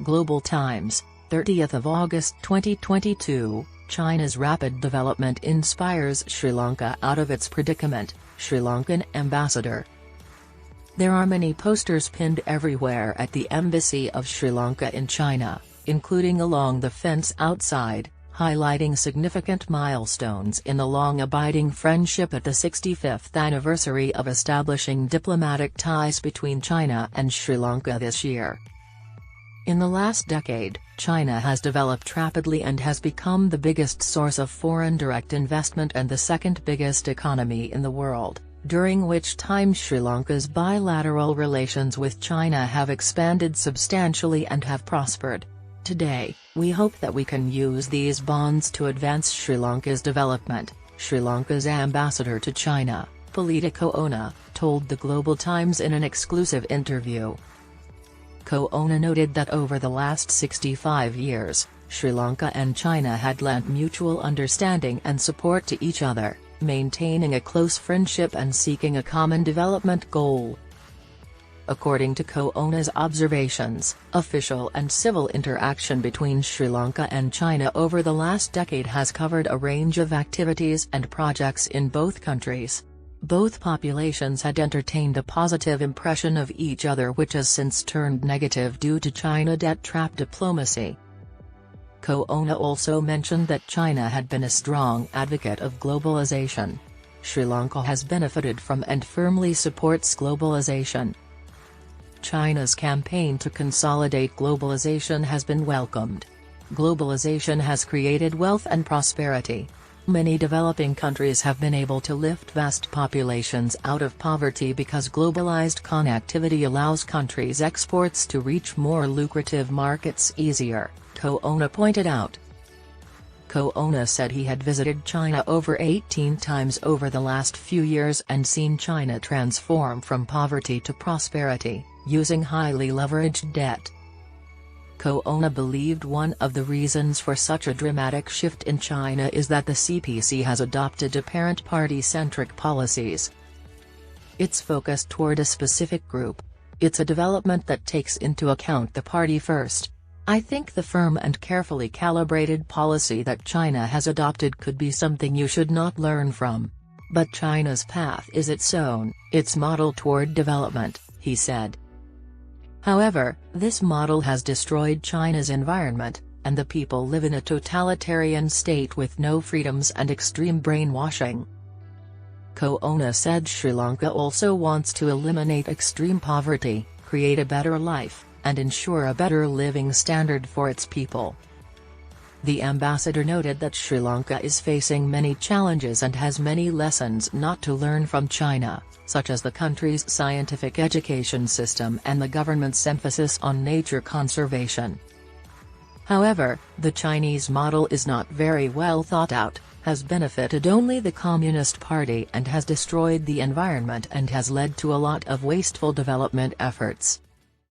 Global Times, 30th of August 2022, China's rapid development inspires Sri Lanka out of its predicament, Sri Lankan Ambassador. There are many posters pinned everywhere at the Embassy of Sri Lanka in China, including along the fence outside, highlighting significant milestones in the long-abiding friendship at the 65th anniversary of establishing diplomatic ties between China and Sri Lanka this year. In the last decade, China has developed rapidly and has become the biggest source of foreign direct investment and the second biggest economy in the world, during which time Sri Lanka's bilateral relations with China have expanded substantially and have prospered. Today, we hope that we can use these bonds to advance Sri Lanka's development, Sri Lanka's ambassador to China, Palitha Kohona, told the Global Times in an exclusive interview. Kohona noted that over the last 65 years, Sri Lanka and China had lent mutual understanding and support to each other, maintaining a close friendship and seeking a common development goal. According to Kohona's observations, official and civil interaction between Sri Lanka and China over the last decade has covered a range of activities and projects in both countries. Both populations had entertained a positive impression of each other, which has since turned negative due to China debt trap diplomacy. Kohona also mentioned that China had been a strong advocate of globalization. Sri Lanka has benefited from and firmly supports globalization. China's campaign to consolidate globalization has been welcomed. Globalization has created wealth and prosperity. Many developing countries have been able to lift vast populations out of poverty because globalized connectivity allows countries' exports to reach more lucrative markets easier, Kohona pointed out. Kohona said he had visited China over 18 times over the last few years and seen China transform from poverty to prosperity, using highly leveraged debt. Kohona believed one of the reasons for such a dramatic shift in China is that the CPC has adopted apparent party-centric policies. It's focused toward a specific group. It's a development that takes into account the party first. I think the firm and carefully calibrated policy that China has adopted could be something you should not learn from. But China's path is its own, its model toward development, he said. However, this model has destroyed China's environment, and the people live in a totalitarian state with no freedoms and extreme brainwashing. Kohona said Sri Lanka also wants to eliminate extreme poverty, create a better life, and ensure a better living standard for its people. The ambassador noted that Sri Lanka is facing many challenges and has many lessons not to learn from China, such as the country's scientific education system and the government's emphasis on nature conservation. However, the Chinese model is not very well thought out, has benefited only the Communist Party and has destroyed the environment and has led to a lot of wasteful development efforts.